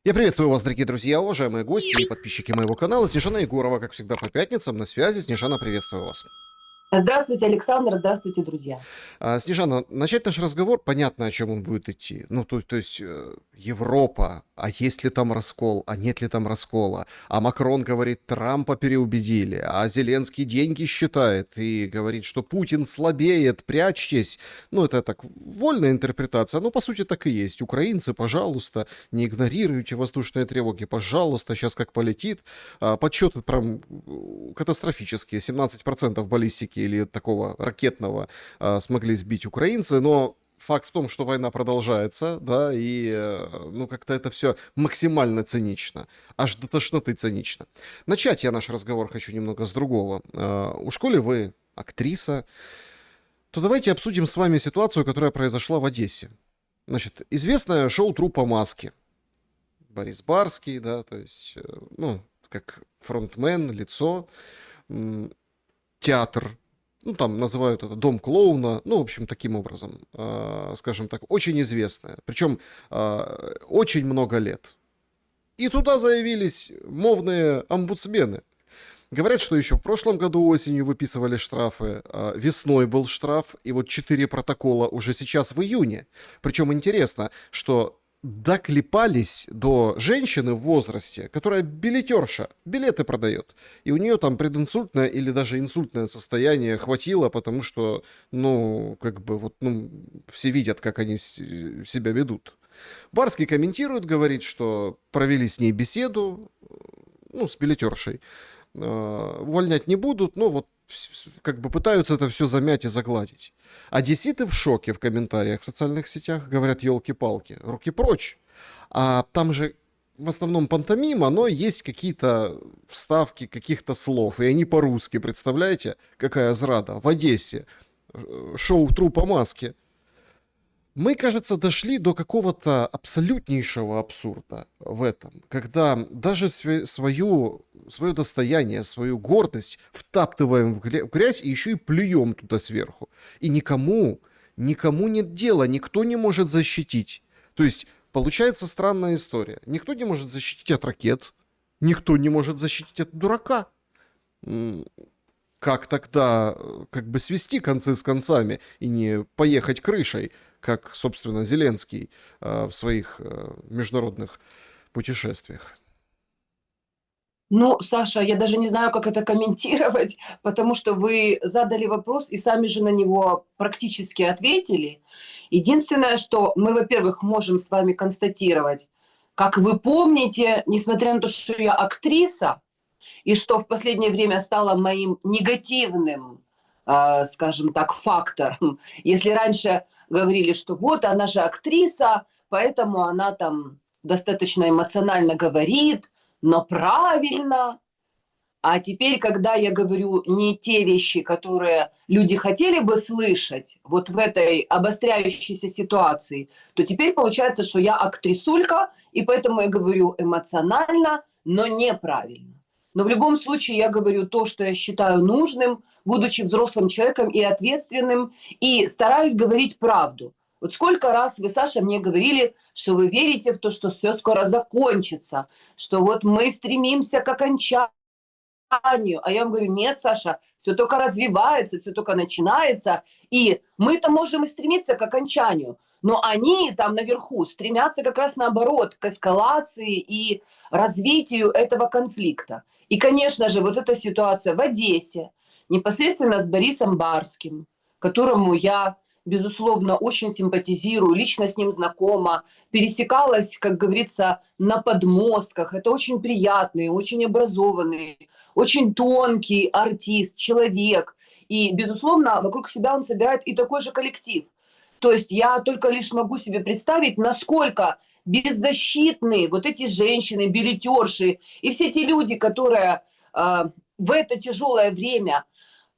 Я приветствую вас, дорогие друзья, уважаемые гости и подписчики моего канала. Снежана Егорова, как всегда, по пятницам на связи. Снежана, приветствую вас. Здравствуйте, Александр, здравствуйте, друзья. Снежана, начать наш разговор, понятно, о чем он будет идти. Ну, то есть Европа, а есть ли там раскол, а нет ли там раскола? А Макрон говорит, Трампа переубедили, а Зеленский деньги считает и говорит, что Путин слабеет, прячьтесь. Ну, это так, вольная интерпретация, но по сути так и есть. Украинцы, пожалуйста, не игнорируйте воздушные тревоги, пожалуйста, сейчас как полетит. Подсчеты прям катастрофические, 17% баллистики или такого ракетного смогли сбить украинцы, но факт в том, что война продолжается, да, и, ну, как-то это все максимально цинично, аж до тошноты цинично. Начать я наш разговор хочу немного с другого. У школы вы актриса, то давайте обсудим с вами ситуацию, которая произошла в Одессе. Значит, известное шоу «Труппа маски». Борис Барский, да, то есть, ну, как фронтмен, лицо, театр, ну, там называют это дом клоуна, ну, в общем, таким образом, скажем так, очень известное, причем очень много лет. И туда заявились мовные омбудсмены. Говорят, что еще в прошлом году осенью выписывали штрафы, весной был штраф, и вот 4 протокола уже сейчас в июне. Причем интересно, что доклепались до женщины в возрасте, которая билетерша, билеты продает. И у нее там прединсультное или даже инсультное состояние хватило, потому что, ну, как бы вот, ну, все видят, как они себя ведут. Барский комментирует, говорит, что провели с ней беседу, ну, с билетершей. Увольнять не будут, но вот как бы пытаются это все замять и загладить. Одесситы в шоке в комментариях в социальных сетях, говорят, елки-палки, руки прочь. А там же в основном пантомима, но есть какие-то вставки каких-то слов, и они по-русски, представляете, какая зрада. В Одессе шоу «Труппа маски». Мы, кажется, дошли до какого-то абсолютнейшего абсурда в этом, когда даже свое достояние, свою гордость втаптываем в грязь и еще и плюем туда сверху. И никому нет дела, никто не может защитить. То есть получается странная история. Никто не может защитить от ракет, никто не может защитить от дурака. Как тогда как бы свести концы с концами и не поехать крышей, как, собственно, Зеленский в своих международных путешествиях? Ну, Саша, я даже не знаю, как это комментировать, потому что вы задали вопрос и сами же на него практически ответили. Единственное, что мы, во-первых, можем с вами констатировать, как вы помните, несмотря на то, что я актриса, и что в последнее время стало моим негативным, скажем так, фактором. Если раньше говорили, что вот она же актриса, поэтому она там достаточно эмоционально говорит, но правильно. А теперь, когда я говорю не те вещи, которые люди хотели бы слышать вот в этой обостряющейся ситуации, то теперь получается, что я актрисулька, и поэтому я говорю эмоционально, но неправильно. Но в любом случае я говорю то, что я считаю нужным, будучи взрослым человеком и ответственным, и стараюсь говорить правду. Вот сколько раз вы, Саша, мне говорили, что вы верите в то, что все скоро закончится, что вот мы стремимся к окончанию. А я вам говорю, нет, Саша, все только развивается, все только начинается, и мы-то можем и стремиться к окончанию, но они там наверху стремятся как раз наоборот, к эскалации и развитию этого конфликта. И, конечно же, вот эта ситуация в Одессе, непосредственно с Борисом Барским, которому я, безусловно, очень симпатизирую, лично с ним знакома, пересекалась, как говорится, на подмостках. Это очень приятный, очень образованный, очень тонкий артист, человек. И, безусловно, вокруг себя он собирает и такой же коллектив. То есть я только лишь могу себе представить, насколько беззащитны вот эти женщины, билетерши и все те люди, которые в это тяжелое время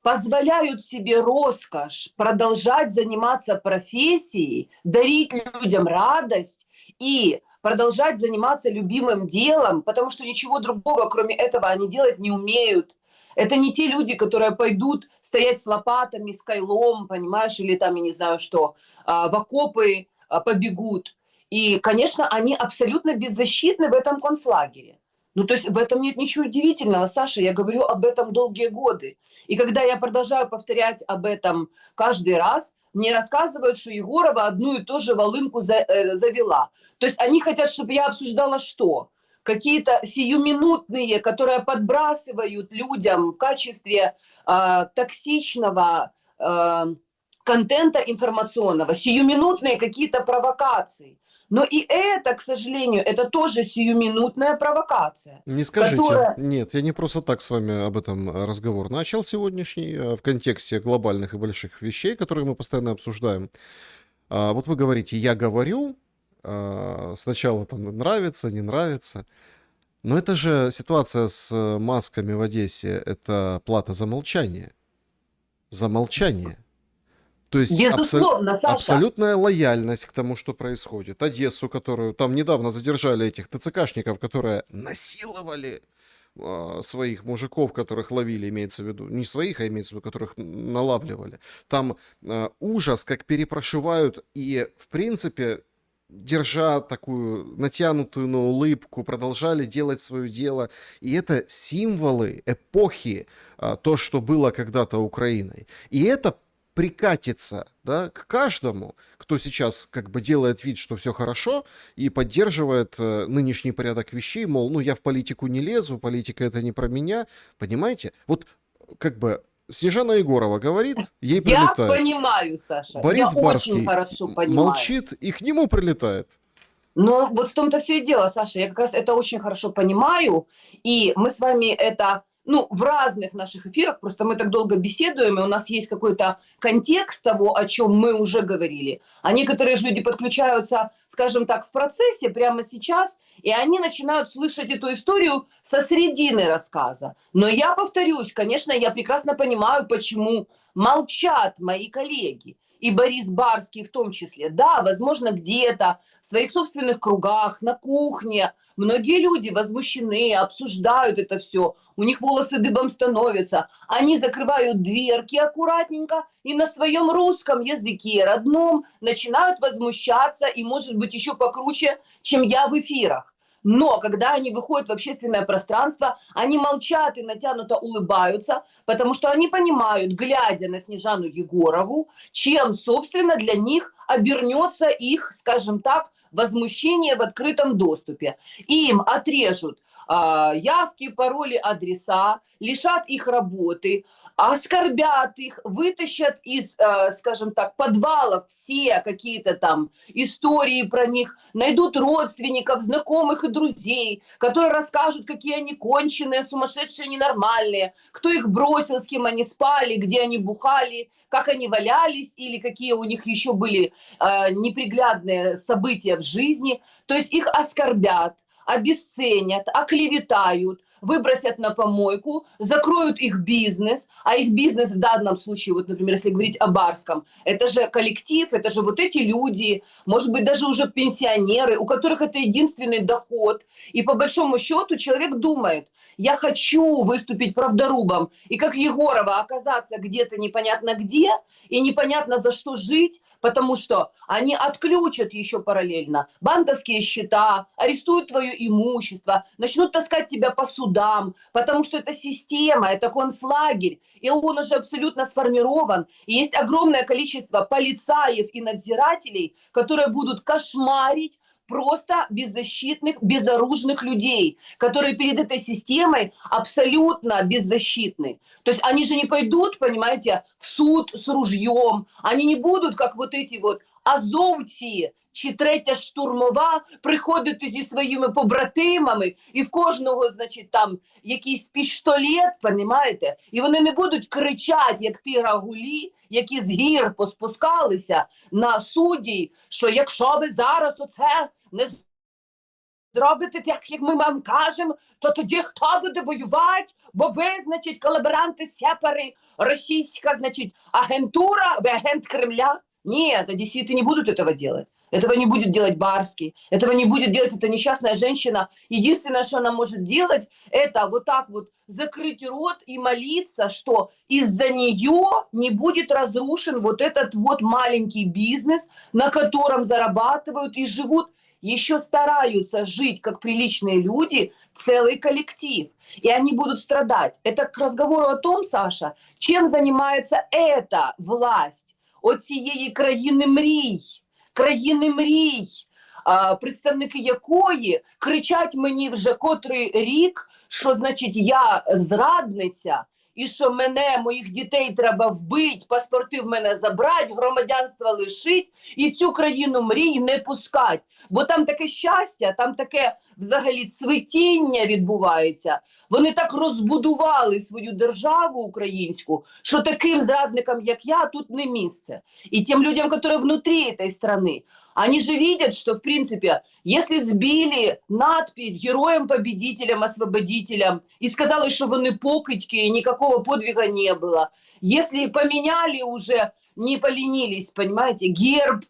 позволяют себе роскошь продолжать заниматься профессией, дарить людям радость и продолжать заниматься любимым делом, потому что ничего другого, кроме этого, они делать не умеют. Это не те люди, которые пойдут стоять с лопатами, с кайлом, понимаешь, или там, я не знаю что, в окопы побегут. И, конечно, они абсолютно беззащитны в этом концлагере. Ну, то есть в этом нет ничего удивительного, Саша, я говорю об этом долгие годы. И когда я продолжаю повторять об этом каждый раз, мне рассказывают, что Егорова одну и ту же волынку завела. То есть они хотят, чтобы я обсуждала что? Какие-то сиюминутные, которые подбрасывают людям в качестве токсичного контента информационного, сиюминутные какие-то провокации. Но и это, к сожалению, это тоже сиюминутная провокация, Не скажите. которая... Нет, я не просто так с вами об этом разговор начал сегодняшний, в контексте глобальных и больших вещей, которые мы постоянно обсуждаем. Вот вы говорите, я говорю, сначала там нравится, не нравится. Но это же ситуация с масками в Одессе, это плата за молчание. За молчание. То есть Безусловно, Саша. абсолютная лояльность к тому, что происходит. Одессу, которую там недавно задержали этих ТЦКшников, которые насиловали своих мужиков, которых ловили, имеется в виду, не своих, а имеется в виду, которых налавливали. Там ужас, как перепрошивают, и в принципе, держа такую натянутую на улыбку, продолжали делать свое дело. И это символы эпохи, то, что было когда-то Украиной. И это прикатится, да, к каждому, кто сейчас как бы делает вид, что все хорошо, и поддерживает нынешний порядок вещей, мол, ну я в политику не лезу, политика это не про меня, понимаете? Вот как бы Снежана Егорова говорит, ей Я прилетает. понимаю, Саша, Борис я Барский очень хорошо понимаю. молчит, и к нему прилетает. Но вот в том-то все и дело, Саша, я как раз это очень хорошо понимаю, и мы с вами это, ну, в разных наших эфирах, просто мы так долго беседуем, и у нас есть какой-то контекст того, о чем мы уже говорили. А некоторые же люди подключаются, скажем так, в процессе прямо сейчас, и они начинают слышать эту историю со середины рассказа. Но я повторюсь, конечно, я прекрасно понимаю, почему молчат мои коллеги. И Борис Барский в том числе. Да, возможно, где-то в своих собственных кругах, на кухне многие люди возмущены, обсуждают это все. У них волосы дыбом становятся. Они закрывают дверки аккуратненько и на своем русском языке родном начинают возмущаться и, может быть, еще покруче, чем я в эфирах. Но когда они выходят в общественное пространство, они молчат и натянуто улыбаются, потому что они понимают, глядя на Снежану Егорову, чем, собственно, для них обернется их, скажем так, возмущение в открытом доступе. Им отрежут явки, пароли, адреса, лишат их работы, оскорбят их, вытащат из, скажем так, подвалов все какие-то там истории про них, найдут родственников, знакомых и друзей, которые расскажут, какие они конченые, сумасшедшие, ненормальные, кто их бросил, с кем они спали, где они бухали, как они валялись или какие у них еще были неприглядные события в жизни. То есть их оскорбят, обесценят, оклеветают, выбросят на помойку, закроют их бизнес, а их бизнес в данном случае, вот, например, если говорить о Барском, это же коллектив, это же вот эти люди, может быть, даже уже пенсионеры, у которых это единственный доход. И по большому счету человек думает, я хочу выступить правдорубом, и как Егорова оказаться где-то непонятно где, и непонятно за что жить, потому что они отключат еще параллельно банковские счета, арестуют твое имущество, начнут таскать тебя по судам, потому что это система, это концлагерь, и он уже абсолютно сформирован. И есть огромное количество полицаев и надзирателей, которые будут кошмарить просто беззащитных, безоружных людей, которые перед этой системой абсолютно беззащитны. То есть они же не пойдут, понимаете, в суд с ружьем, они не будут, как вот эти вот азовці, чи третя штурмова, приходити зі своїми побратимами, і в кожного, значить, там якийсь пістолет, понімаєте? І вони не будуть кричати, як ті рагулі, які з гір поспускалися на судді, що якщо ви зараз оце не зробите так, як ми вам кажемо, то тоді хто буде воювати? Бо ви, значить, колаборанти, сепари, російська, значить, агентура, ви агент Кремля. Нет, одесситы не будут этого делать. Этого не будет делать Барский. Этого не будет делать эта несчастная женщина. Единственное, что она может делать, это вот так вот закрыть рот и молиться, что из-за нее не будет разрушен вот этот вот маленький бизнес, на котором зарабатывают и живут еще стараются жить как приличные люди, целый коллектив. И они будут страдать. Это к разговору о том, Саша, чим займається эта власть оцієї країни мрій, представники якої кричать мені вже котрий рік, що, значить, я зрадниця, і що мене, моїх дітей треба вбити, паспорти в мене забрати, громадянство лишить і в цю країну мрій не пускать. Бо там таке щастя, там таке взагалі цвітіння відбувається. Вони так розбудували свою державу українську, що таким зрадникам, як я, тут не місце. І тим людям, які внутрі цієї країни, они же видят, что, в принципе, если сбили надпись героям-победителям, освободителям и сказали, что вони покидьки и никакого подвига не было, если поменяли уже, не поленились, понимаете, герб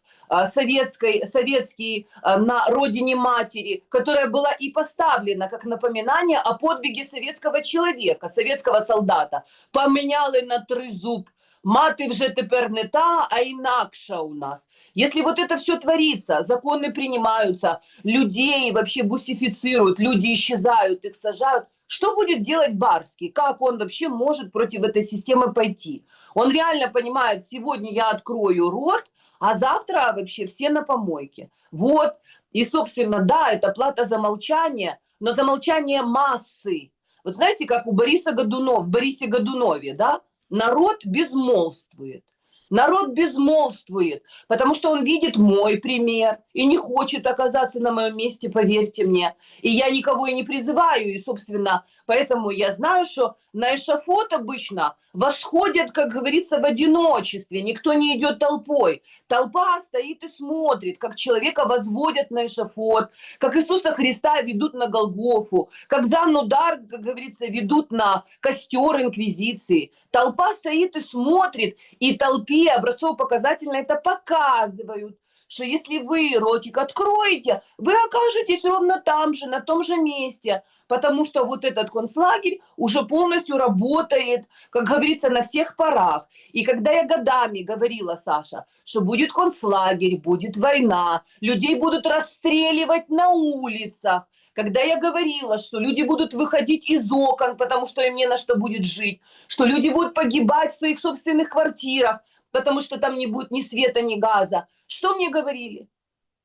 советский на родине матери, которая была и поставлена как напоминание о подвиге советского человека, советского солдата, поменяли на тризуб. Мати вже тепер не та, а інакша у нас. Если вот это все творится, законы принимаются, людей вообще бусифицируют, люди исчезают, их сажают, что будет делать Барский? Как он вообще может против этой системы пойти? Он реально понимает, сегодня я открою рот, а завтра вообще все на помойке. Вот. И, собственно, да, это плата за молчание, но за молчание массы. Вот знаете, как у Борисе Годунове, да? Народ безмолвствует. Народ безмолвствует, потому что он видит мой пример и не хочет оказаться на моем месте, поверьте мне. И я никого и не призываю, и, собственно, поэтому я знаю, что на эшафот обычно восходят, как говорится, в одиночестве, никто не идет толпой. Толпа стоит и смотрит, как человека возводят на эшафот, как Иисуса Христа ведут на Голгофу, как Жанну Дарк, как говорится, ведут на костер инквизиции. Толпа стоит и смотрит, и толпе образцово-показательно это показывают, что если вы ротик откроете, вы окажетесь ровно там же, на том же месте, потому что вот этот концлагерь уже полностью работает, как говорится, на всех парах. И когда я годами говорила, Саша, что будет концлагерь, будет война, людей будут расстреливать на улицах, когда я говорила, что люди будут выходить из окон, потому что им не на что будет жить, что люди будут погибать в своих собственных квартирах, потому что там не будет ни света, ни газа. Что мне говорили?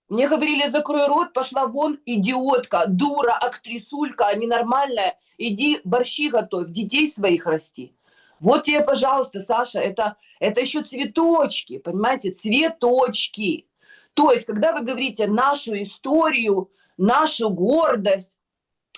Мне говорили, закрой рот, пошла вон, идиотка, дура, актрисулька, ненормальная, иди борщи готовь, детей своих расти. Вот тебе, пожалуйста, Саша, это еще цветочки, понимаете, цветочки. То есть, когда вы говорите нашу историю, нашу гордость,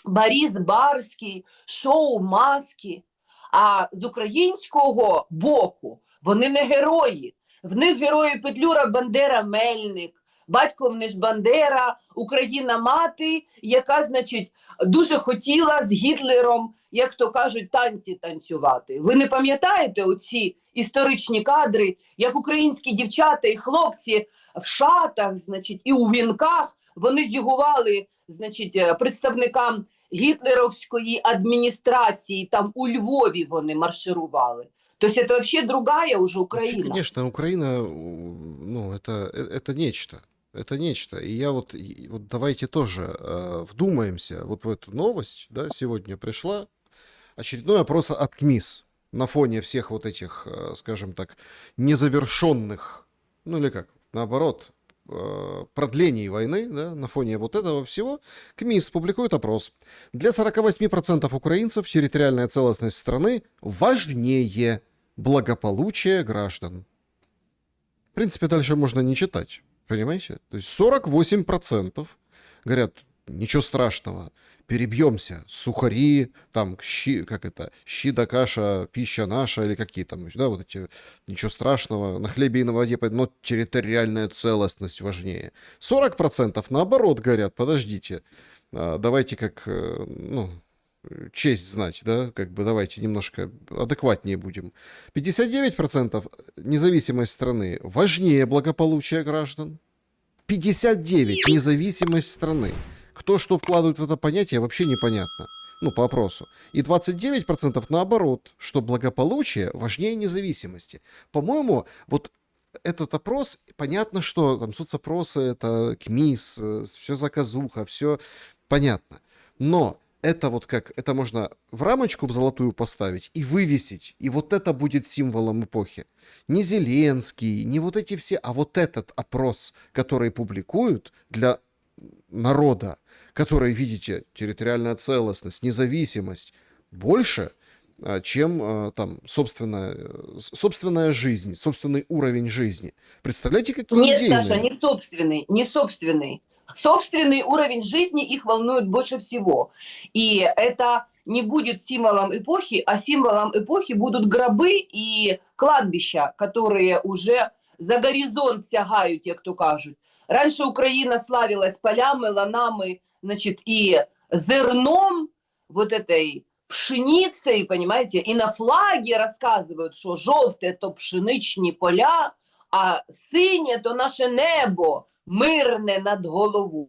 Борис Барський, шоу «Маски», а з українського боку вони не герої. В них герої Петлюра, Бандера, Мельник, батько в них Бандера, Україна-мати, яка, значить, дуже хотіла з Гітлером, як то кажуть, танці танцювати. Ви не пам'ятаєте оці історичні кадри, як українські дівчата і хлопці в шатах, значить, і у вінках, вони зюгували, значить, представникам гітлеровської адміністрації, там у Львові вони марширували. То есть это вообще другая уже Украина. Вообще, конечно, Украина, ну, это нечто. Это нечто. И я вот давайте тоже вдумаемся вот в эту новость. Да, сегодня пришла очередной опрос от КМИС на фоне всех вот этих, скажем так, незавершенных, ну или как, наоборот, продлений войны, да, на фоне вот этого всего, КМИС публикует опрос. Для 48% украинцев территориальная целостность страны важнее благополучия граждан. В принципе, дальше можно не читать, понимаете? То есть 48% говорят, ничего страшного, перебьемся, сухари, там, щи да каша, пища наша, или какие там, да, вот эти, ничего страшного, на хлебе и на воде, но территориальная целостность важнее. 40% наоборот говорят, подождите, давайте как, ну, честь знать, да, как бы давайте немножко адекватнее будем. 59% независимость страны важнее благополучия граждан. 59% независимость страны. Кто что вкладывает в это понятие, вообще непонятно. Ну, по опросу. И 29% наоборот, что благополучие важнее независимости. По-моему, вот этот опрос, понятно, что там соцопросы, это КМИС, все заказуха, все понятно. Но это вот как, это можно в рамочку в золотую поставить и вывесить, и вот это будет символом эпохи. Не Зеленский, не вот эти все, а вот этот опрос, который публикуют для народа, который, видите, территориальная целостность, независимость, больше, чем там собственная жизнь, собственный уровень жизни. Представляете, какие Нет, идейные? Саша, не собственный, не собственный. Собственный уровень жизни их волнует больше всего. И это не будет символом эпохи, а символом эпохи будут гробы и кладбища, которые уже за горизонт сягают, те, кто кажут. Раньше Украина славилась полями, ланами, значит, и зерном вот этой пшеницей, понимаете, и на флаге рассказывают, что жовте – то пшеничні поля, а синє – то наше небо, мирне над головою.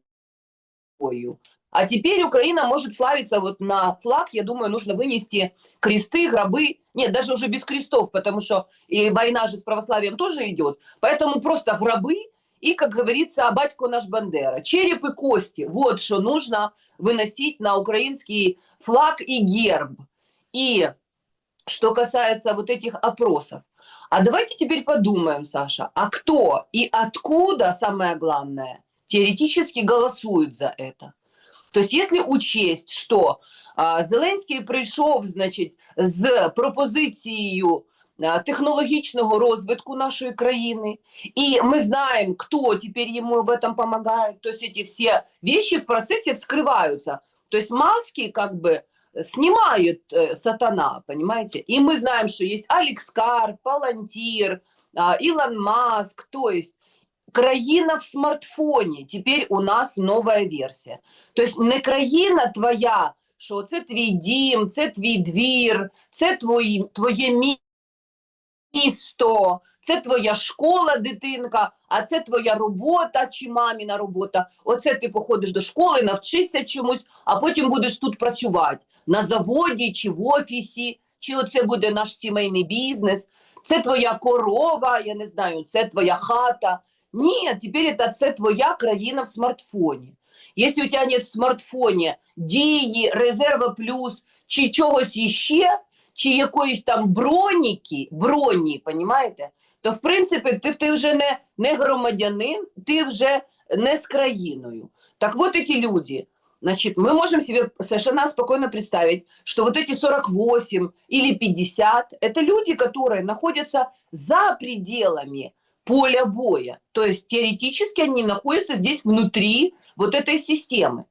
А теперь Украина может славиться вот на флаг, я думаю, нужно вынести кресты, гробы. Нет, даже уже без крестов, потому что и война же с православием тоже идет. Поэтому просто гробы и, как говорится, батько наш Бандера. Череп и кости. Вот что нужно выносить на украинский флаг и герб. И что касается вот этих опросов. А давайте теперь подумаем, Саша, а кто и откуда, самое главное, теоретически голосует за это? То есть, если учесть, що Зеленський прийшов, значить, з пропозицією технологічного розвитку нашої країни, и мы знаем, кто теперь ему в этом помогает, то есть эти все вещи в процессе вскрываются. То есть маски как бы снимает сатана, понимаете? И мы знаем, что есть Алекс Карр, Палантир, Илон Маск, то есть країна в смартфоні. Тепер у нас нова версія. Тобто не країна твоя, що це твій дім, це твій двір, це твоє місто, це твоя школа, дитинка, а це твоя робота чи маміна робота. Оце ти походиш до школи, навчишся чомусь, а потім будеш тут працювати. На заводі чи в офісі, чи оце буде наш сімейний бізнес. Це твоя корова, я не знаю, це твоя хата. Нет, теперь это твоя країна в смартфоні. Если у тебя нет в смартфоні Дії, Резерва Плюс, чи чогось іще, чи якоїсь там броні, понимаете, то в принципі ти вже не громадянин, ти вже не з країною. Так вот эти люди, значит, мы можем себе совершенно спокойно представить, что вот эти 48 или 50 – это люди, которые находятся за пределами поля боя. То есть теоретически они находятся здесь внутри вот этой системы.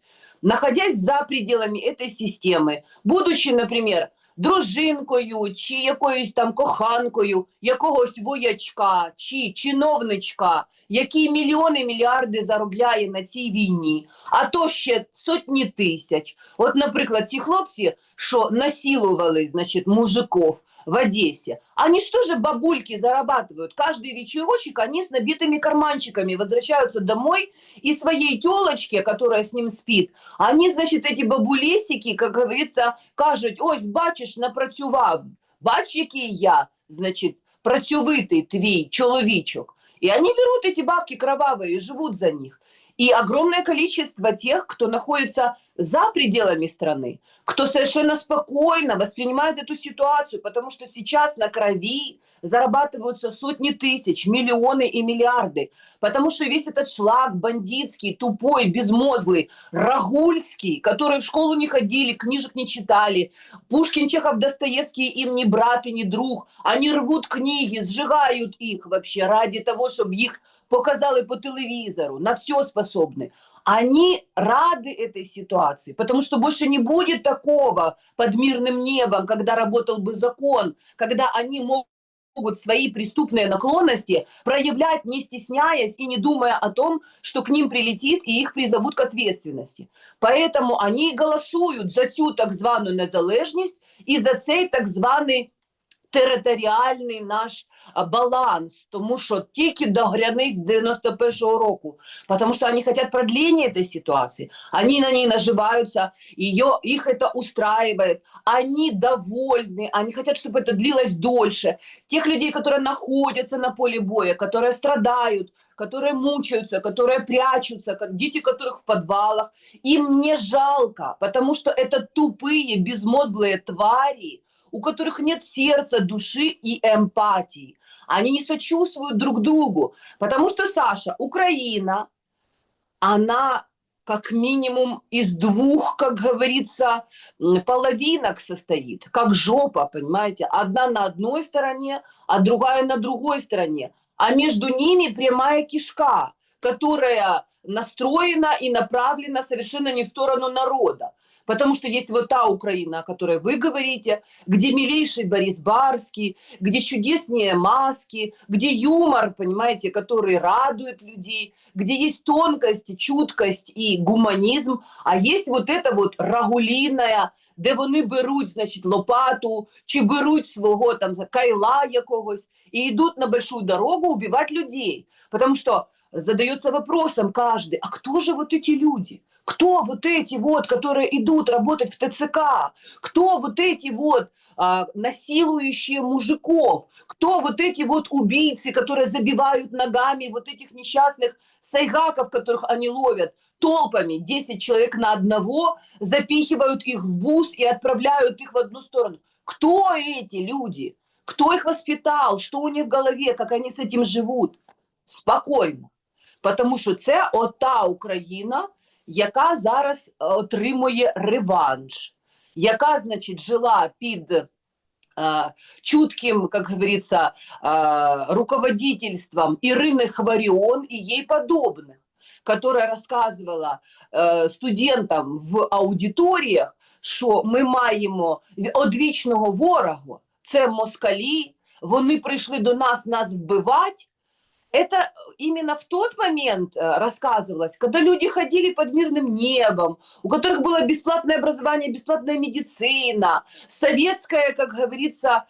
Находясь за пределами этой системы, будучи, например, дружинкою, чи якоюсь там коханкою, якогось воячка, чи чиновничка, який мільйони, мільярди заробляє на цій війні, а то ще сотні тисяч. От, наприклад, ці хлопці, що насилували, значить, мужиков в Одессе, они что же, бабульки, зарабатывают? Каждый вечерочек они с набитыми карманчиками возвращаются домой, и своей телочке, которая с ним спит, они, значит, эти бабулесики, как говорится, кажуть: ось, бачиш, напрацював, бач, який я, значит, працьовитий твій чоловічок. И они берут эти бабки кровавые и живут за них. И огромное количество тех, кто находится за пределами страны, кто совершенно спокойно воспринимает эту ситуацию, потому что сейчас на крови зарабатываются сотни тысяч, миллионы и миллиарды, потому что весь этот шлак бандитский, тупой, безмозглый, рагульский, которые в школу не ходили, книжек не читали, Пушкин, Чехов, Достоевский им не брат и не друг, они рвут книги, сжигают их вообще ради того, чтобы их показали по телевизору, на все способны. Они рады этой ситуации, потому что больше не будет такого под мирным небом, когда работал бы закон, когда они могут свои преступные наклонности проявлять, не стесняясь и не думая о том, что к ним прилетит и их призовут к ответственности. Поэтому они голосуют за цю так звану незалежність и за цей так званий територіальний наш баланс, тому що тільки до границь 91-го року, потому что они хотят продления этой ситуации, они на ней наживаются, их это устраивает, они довольны, они хотят, чтобы это длилось дольше. Тех людей, которые находятся на поле боя, которые страдают, которые мучаются, которые прячутся, дети которых в подвалах, им не жалко, потому что это тупые, безмозглые твари, у которых нет сердца, души и эмпатии. Они не сочувствуют друг другу, потому что, Саша, Украина, она как минимум из двух, как говорится, половинок состоит, как жопа, понимаете? Одна на одной стороне, а другая на другой стороне. А между ними прямая кишка, которая настроена и направлена совершенно не в сторону народа. Потому что есть вот та Украина, о которой вы говорите, где милейший Борис Барский, где чудесные маски, где юмор, понимаете, который радует людей, где есть тонкость, чуткость и гуманизм, а есть вот это вот рагулійне, де вони беруть, значить, лопату, чи беруть свого там кайла якогось и идут на большую дорогу убивать людей. Потому что задается вопросом каждый, а кто же вот эти люди? Кто вот эти вот, которые идут работать в ТЦК? Кто вот эти вот насилующие мужиков? Кто вот эти вот убийцы, которые забивают ногами вот этих несчастных сайгаков, которых они ловят толпами, 10 человек на одного, запихивают их в бус и отправляют их в одну сторону? Кто эти люди? Кто их воспитал? Что у них в голове? Как они с этим живут? Спокойно. Потому що це ота Україна, яка зараз отримує реванш, яка, значить, жила під чутким, как говорится, руководительством Ирины Хварион и ей подобных, которая рассказывала студентам в аудиторіях, що ми маємо одвічного ворога, це москалі, вони прийшли до нас вбивати. Это именно в тот момент рассказывалось, когда люди ходили под мирным небом, у которых было бесплатное образование, бесплатная медицина, советская, как говорится,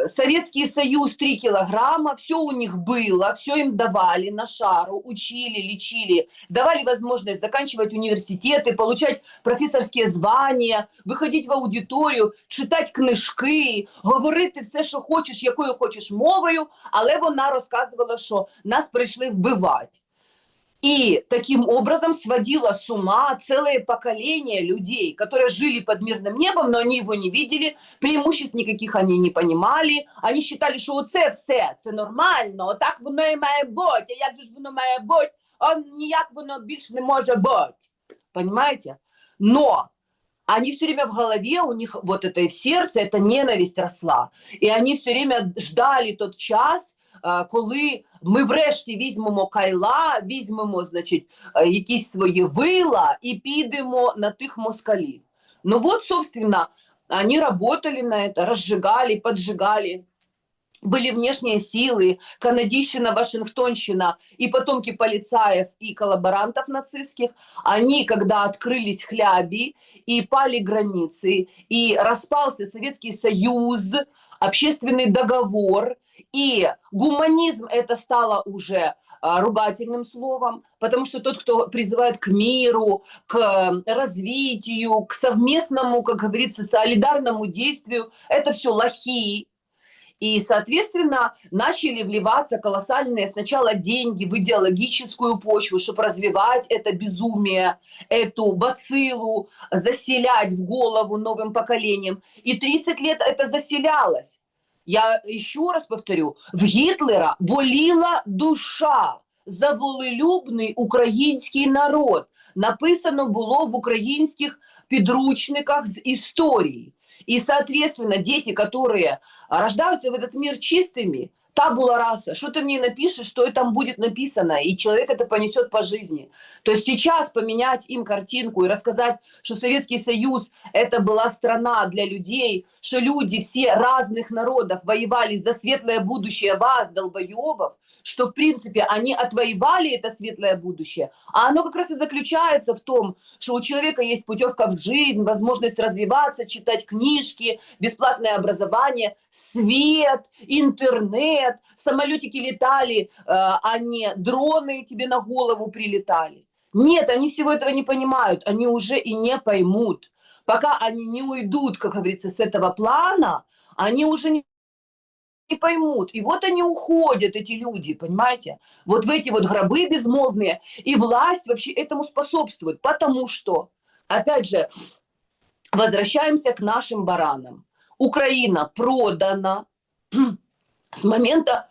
Советский Союз 3 килограмма, все у них было, все им давали на шару, учили, лечили, давали возможность заканчивать университеты, получать профессорские звания, выходить в аудиторію, читати книжки, говорити все, що хочеш, якою хочеш мовою, але вона розказувала, що нас прийшли вбивати. И таким образом сводила с ума целое поколение людей, которые жили под мирным небом, но они его не видели, преимуществ никаких они не понимали. Они считали, що оце все, це нормально, отак воно і має бути. А як же ж воно має бути? Ніяк воно більш не може бути. Понимаете? Но они все время в голове, у них вот это в сердце, эта ненависть росла. И они все время ждали тот час, коли ми врешті візьмемо кайла, візьмемо, значить, якісь свої вила і підемо на тих москалів. Ну вот, собственно, они работали на это, разжигали, поджигали. Были внешние силы, канадийщина, вашингтонщина и потомки полицаев и коллаборантов нацистских. Они, когда открылись хляби и пали границы, и распался Советский Союз, общественный договор, и гуманизм это стало уже ругательным словом, потому что тот, кто призывает к миру, к развитию, к совместному, как говорится, солидарному действию, это все лохи. И, соответственно, начали вливаться колоссальные сначала деньги в идеологическую почву, чтобы развивать это безумие, эту бациллу, заселять в голову новым поколением. И 30 лет это заселялось. Я еще раз повторю, в Гітлера боліла душа за волелюбний український народ. Написано було в українських підручниках з історії. И, соответственно, дети, которые рождаются в этот мир чистыми, Табула раса, что ты мне напишешь, что там будет написано, и человек это понесет по жизни. То есть сейчас поменять им картинку и рассказать, что Советский Союз это была страна для людей, что люди все разных народов воевали за светлое будущее вас, долбоебов, что в принципе они отвоевали это светлое будущее, а оно как раз и заключается в том, что у человека есть путевка в жизнь, возможность развиваться, читать книжки, бесплатное образование, свет, интернет, самолетики летали, а не дроны тебе на голову прилетали. Нет, они всего этого не понимают, они уже и не поймут. Пока они не уйдут, как говорится, с этого плана, они уже не поймут. И вот они уходят, эти люди, понимаете? Вот в эти вот гробы безмолвные. И власть вообще этому способствует, потому что, опять же, возвращаемся к нашим баранам. Украина продана с момента...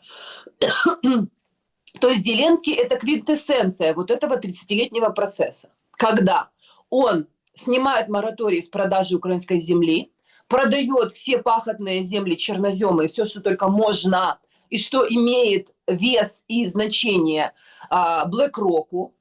То есть Зеленский – это квинтэссенция вот этого 30-летнего процесса, когда он снимает мораторий с продажи украинской земли, продает все пахотные земли, черноземы, все, что только можно, и что имеет вес и значение BlackRock'у.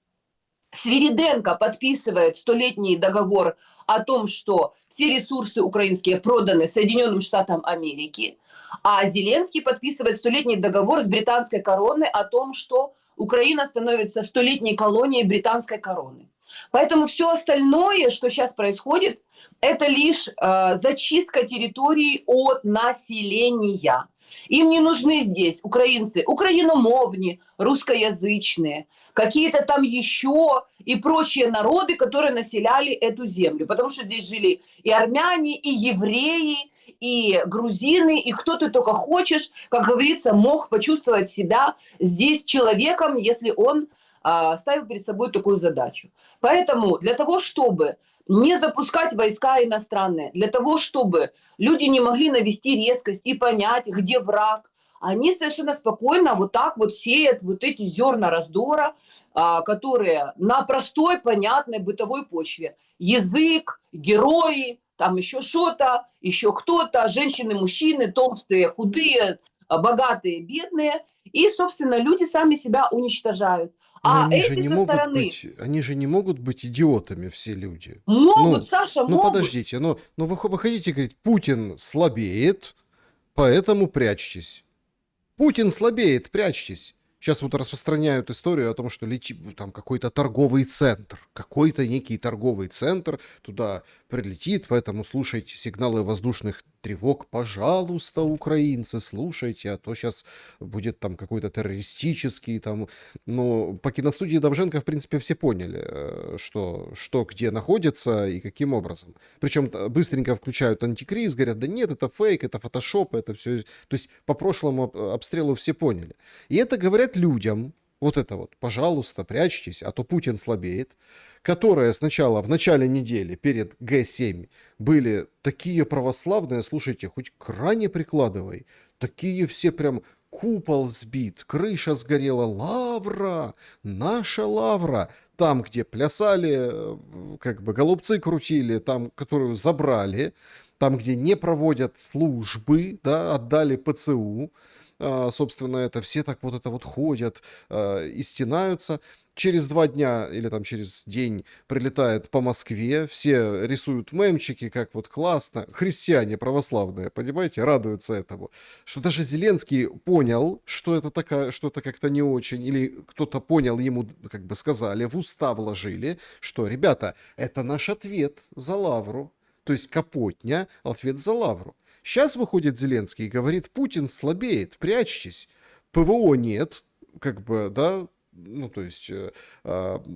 Свириденко подписывает столетний договор о том, что все ресурсы украинские проданы Соединенным Штатам Америки, а Зеленский подписывает столетний договор с британской короной о том, что Украина становится столетней колонией британской короны. Поэтому все остальное, что сейчас происходит, это лишь зачистка территории от населения. Им не нужны здесь украинцы, украиномовни, русскоязычные, какие-то там еще и прочие народы, которые населяли эту землю. Потому что здесь жили и армяне, и евреи, и грузины, и кто ты только хочешь, как говорится, мог почувствовать себя здесь человеком, если он ставил перед собой такую задачу. Поэтому для того, чтобы не запускать войска иностранные, для того, чтобы люди не могли навести резкость и понять, где враг, они совершенно спокойно вот так вот сеют вот эти зерна раздора, которые на простой, понятной бытовой почве. Язык, герои, там еще что-то, еще кто-то, женщины, мужчины, толстые, худые, богатые, бедные. И, собственно, люди сами себя уничтожают. Но А эти со стороны они же не могут быть идиотами, все люди. могут, Саша, Ну могут. подождите, вы хотите говорить, Путин слабеет, поэтому прячьтесь. Путин слабеет, прячьтесь. Сейчас вот распространяют историю о том, что летит там какой-то торговый центр, какой-то некий торговый центр туда прилетит, поэтому слушайте сигналы воздушных тревог, пожалуйста, украинцы, слушайте, а то сейчас будет там какой-то террористический там. Но по киностудии Довженко, в принципе, все поняли, что где находится и каким образом. Причем быстренько включают антикриз, говорят, да нет, это фейк, это фотошоп, это все. То есть по прошлому обстрелу все поняли. И это говорят людям, вот это вот, пожалуйста, прячьтесь, а то Путин слабеет, которые сначала в начале недели перед Г7 были такие православные, слушайте, хоть к ране прикладывай, такие все прям купол сбит, крыша сгорела, лавра, наша лавра, там, где плясали, как бы голубцы крутили, там, которую забрали, там, где не проводят службы, да, отдали ПЦУ, собственно, это все так вот это вот ходят и стенаются. Через 2 дня или там через день прилетает по Москве, все рисуют мемчики, как вот классно. Христиане православные, понимаете, радуются этому. Что даже Зеленский понял, что это что-то как-то не очень, или кто-то понял, ему как бы сказали, в уста вложили, что, ребята, это наш ответ за лавру. То есть капотня, ответ за лавру. Сейчас выходит Зеленский и говорит, Путин слабеет, прячьтесь, ПВО нет, как бы, да, ну, то есть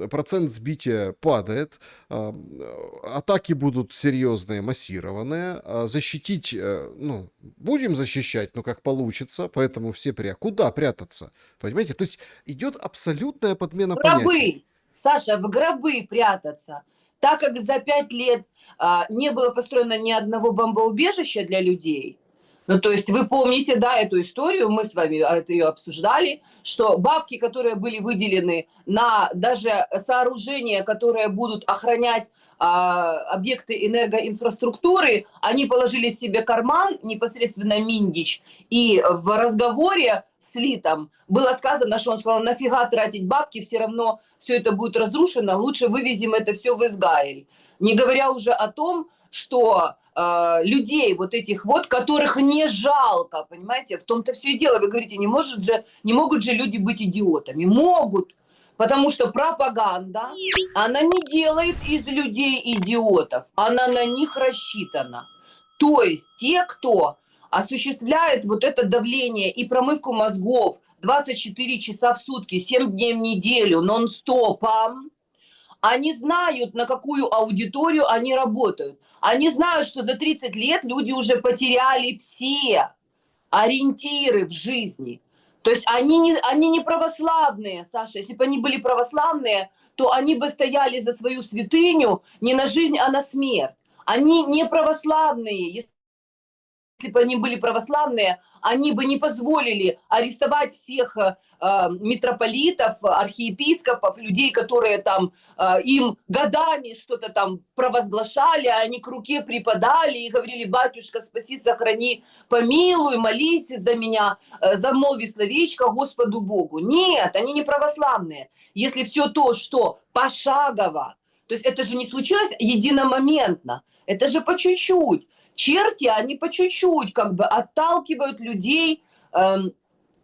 процент сбития падает, атаки будут серьезные, массированные, защитить, ну, будем защищать, но как получится, поэтому все куда прятаться, понимаете, то есть идет абсолютная подмена понятий. Гробы, Саша, в гробы прятаться. Так как за 5 лет не было построено ни одного бомбоубежища для людей, Ну, то есть вы помните, да, эту историю, мы с вами ее обсуждали, что бабки, которые были выделены на даже сооружения, которые будут охранять объекты энергоинфраструктуры, они положили в себе карман непосредственно Миндич, и в разговоре с Литом было сказано, что он сказал, нафига тратить бабки, все равно все это будет разрушено, лучше вывезем это все в Израиль. Не говоря уже о том, что людей вот этих вот, которых не жалко, понимаете, в том-то все и дело. Вы говорите, не могут же люди быть идиотами. Могут, потому что пропаганда, она не делает из людей идиотов, она на них рассчитана. То есть те, кто осуществляет вот это давление и промывку мозгов 24 часа в сутки, 7 дней в неделю, нон-стопом, они знают, на какую аудиторию они работают. Они знают, что за 30 лет люди уже потеряли все ориентиры в жизни. То есть они не православные, Саша. Если бы они были православные, то они бы стояли за свою святыню не на жизнь, а на смерть. Они не православные. Если бы они были православные, они бы не позволили арестовать всех митрополитов, архиепископов, людей, которые там им годами что-то там провозглашали, а они к руке припадали и говорили: батюшка, спаси, сохрани, помилуй, молись за меня, замолви словечко Господу Богу. Нет, они не православные. Если все то, что пошагово, то есть это же не случилось единомоментно, это же по чуть-чуть. Черти, они по чуть-чуть как бы отталкивают людей,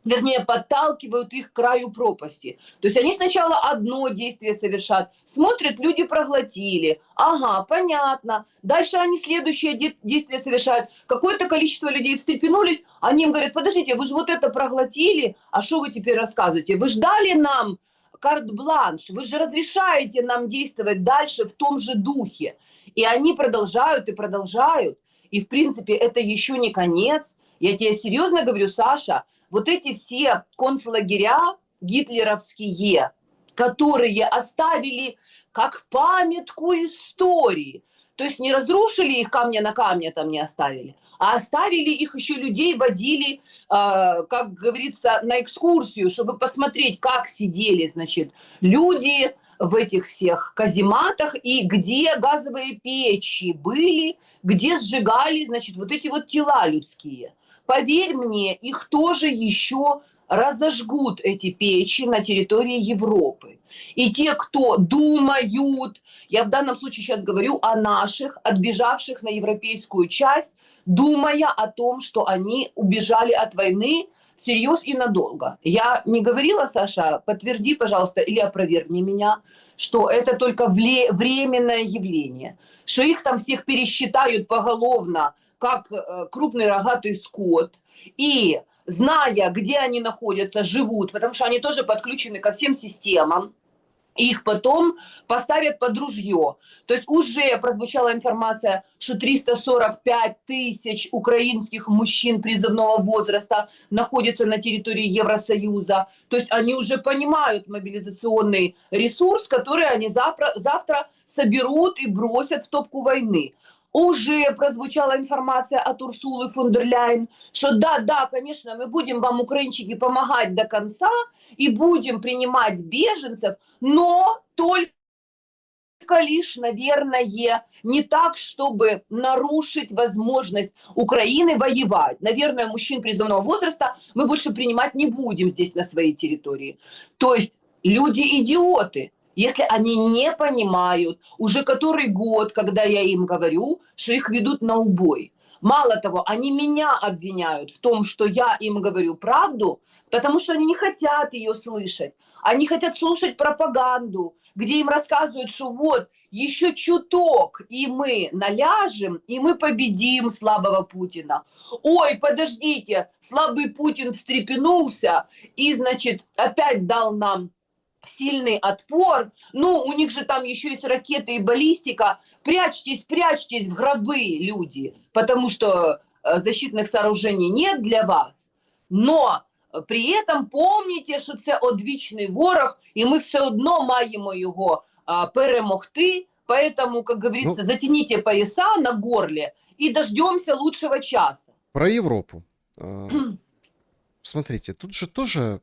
вернее, подталкивают их к краю пропасти. То есть они сначала одно действие совершат, смотрят, люди проглотили, ага, понятно. Дальше они следующее действие совершают. Какое-то количество людей встрепенулись, они им говорят: подождите, вы же вот это проглотили, а что вы теперь рассказываете? Вы ждали нам карт-бланш, вы же разрешаете нам действовать дальше в том же духе. И они продолжают и продолжают. И, в принципе, это еще не конец. Я тебе серьезно говорю, Саша, вот эти все концлагеря гитлеровские, которые оставили как памятку истории, то есть не разрушили их, камня на камне там не оставили, а оставили их, еще людей водили, как говорится, на экскурсию, чтобы посмотреть, как сидели, значит, люди в этих всех казематах и где газовые печи были, где сжигали, значит, вот эти вот тела людские. Поверь мне, их тоже еще разожгут, эти печи, на территории Европы. И те, кто думают, я в данном случае сейчас говорю о наших, отбежавших на европейскую часть, думая о том, что они убежали от войны всерьез и надолго. Я не говорила, Саша, подтверди, пожалуйста, или опровергни меня, что это только временное явление, что их там всех пересчитают поголовно, как крупный рогатый скот, и, зная, где они находятся, живут, потому что они тоже подключены ко всем системам, их потом поставят под ружье. То есть уже прозвучала информация, что 345 тысяч украинских мужчин призывного возраста находятся на территории Евросоюза. То есть они уже понимают мобилизационный ресурс, который они завтра соберут и бросят в топку войны. Уже прозвучала информация от Урсулы фон дер Ляйен, что да, конечно, мы будем вам, украинчики, помогать до конца и будем принимать беженцев, но только лишь, наверное, не так, чтобы нарушить возможность Украины воевать. Наверное, мужчин призывного возраста мы больше принимать не будем здесь, на своей территории. То есть люди идиоты. Если они не понимают уже который год, когда я им говорю, что их ведут на убой. Мало того, они меня обвиняют в том, что я им говорю правду, потому что они не хотят ее слышать. Они хотят слушать пропаганду, где им рассказывают, что вот еще чуток, и мы наляжем, и мы победим слабого Путина. Ой, подождите, слабый Путин встрепенулся и, значит, опять дал нам сильный отпор. Ну, у них же там еще есть ракеты и баллистика. Прячьтесь в гробы, люди, потому что защитных сооружений нет для вас. Но при этом помните, що це одвічний ворог, і ми все одно маємо його перемогти. Поэтому, как говорится, затяните пояса на горле и дождемся лучшего часа. Про Европу. Смотрите, тут же тоже,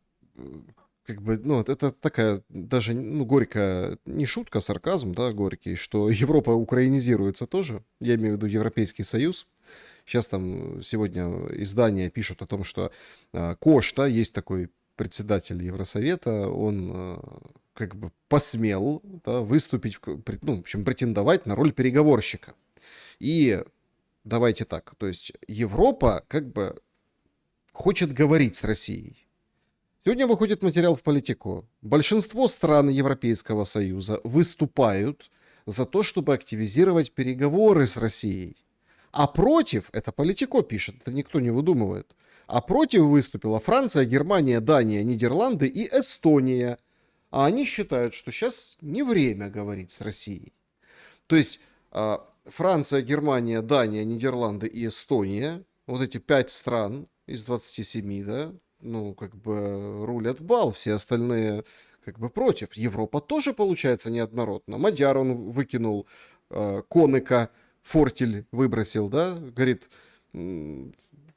как бы, ну, это такая даже, ну, горькая, не шутка, а сарказм, да, горький, что Европа украинизируется тоже. Я имею в виду Европейский Союз. Сейчас там сегодня издания пишут о том, что Кош, да, есть такой председатель Евросовета, он как бы посмел, да, выступить, ну, в общем, претендовать на роль переговорщика. И давайте так, то есть Европа как бы хочет говорить с Россией. Сегодня выходит материал в Политико. Большинство стран Европейского Союза выступают за то, чтобы активизировать переговоры с Россией. А против, это Политико пишет, это никто не выдумывает, а против выступила Франция, Германия, Дания, Нидерланды и Эстония. А они считают, что сейчас не время говорить с Россией. То есть Франция, Германия, Дания, Нидерланды и Эстония, вот эти 5 стран из 27, да, ну, как бы рулят бал, все остальные как бы против. Европа тоже получается неоднородна. Мадяр он выкинул, Конека, Фортель выбросил, да, говорит,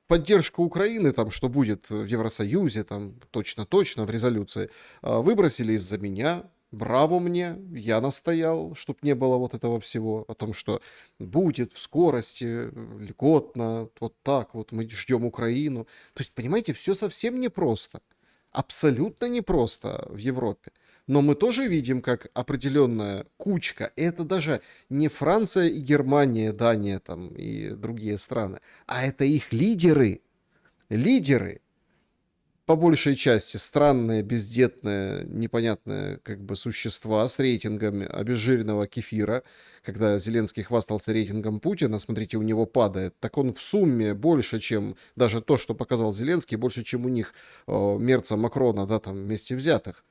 поддержка Украины, там, что будет в Евросоюзе, там, точно-точно в резолюции, выбросили из-за меня. Браво мне, я настоял, чтобы не было вот этого всего, о том, что будет в скорости, льготно, вот так вот мы ждем Украину. То есть, понимаете, все совсем непросто, абсолютно непросто в Европе. Но мы тоже видим, как определенная кучка, и это даже не Франция и Германия, Дания там и другие страны, а это их лидеры, лидеры, по большей части странные, бездетные, непонятные как бы существа с рейтингом обезжиренного кефира. Когда Зеленский хвастался рейтингом Путина, смотрите, у него падает. Так он в сумме больше, чем даже то, что показал Зеленский, больше, чем у них Мерца, Макрона, да, там вместе взятых.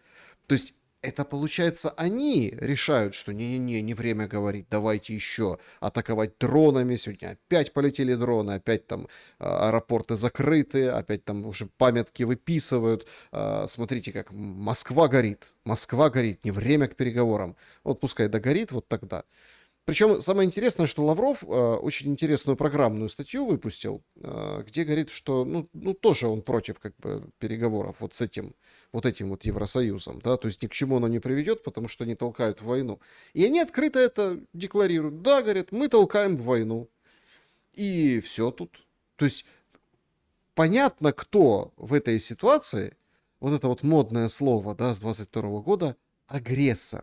То есть это, получается, они решают, что не-не-не, не время говорить, давайте еще атаковать дронами. Сегодня опять полетели дроны, опять там аэропорты закрыты, опять там уже памятки выписывают. Смотрите, как Москва горит, не время к переговорам. Вот пускай догорит, вот тогда. Причем самое интересное, что Лавров очень интересную программную статью выпустил, где говорит, что ну тоже он против как бы переговоров вот с этим вот Евросоюзом, да, то есть ни к чему оно не приведет, потому что они толкают в войну. И они открыто это декларируют. Да, говорят, мы толкаем в войну. И все тут. То есть понятно, кто в этой ситуации, вот это вот модное слово, да, с 22 года, агрессор.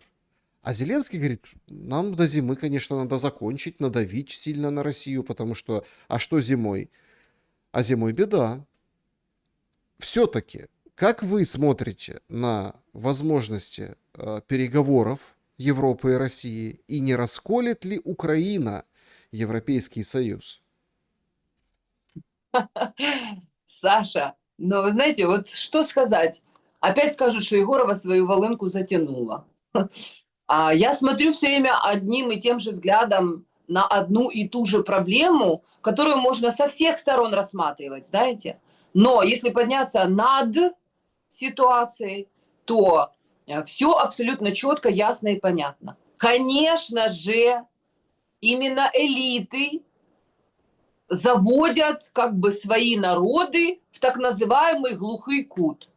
А Зеленский говорит, нам до зимы, конечно, надо закончить, надавить сильно на Россию, потому что, а что зимой? А зимой беда. Все-таки, как вы смотрите на возможности переговоров Европы и России, и не расколет ли Украина Европейский Союз? Саша, ну вы знаете, вот что сказать? Опять скажут, что Егорова свою волынку затянула. А я смотрю все время одним и тем же взглядом на одну и ту же проблему, которую можно со всех сторон рассматривать, знаете. Но если подняться над ситуацией, то все абсолютно четко, ясно и понятно. Конечно же, именно элиты заводят как бы свои народы в так называемый глухой кут.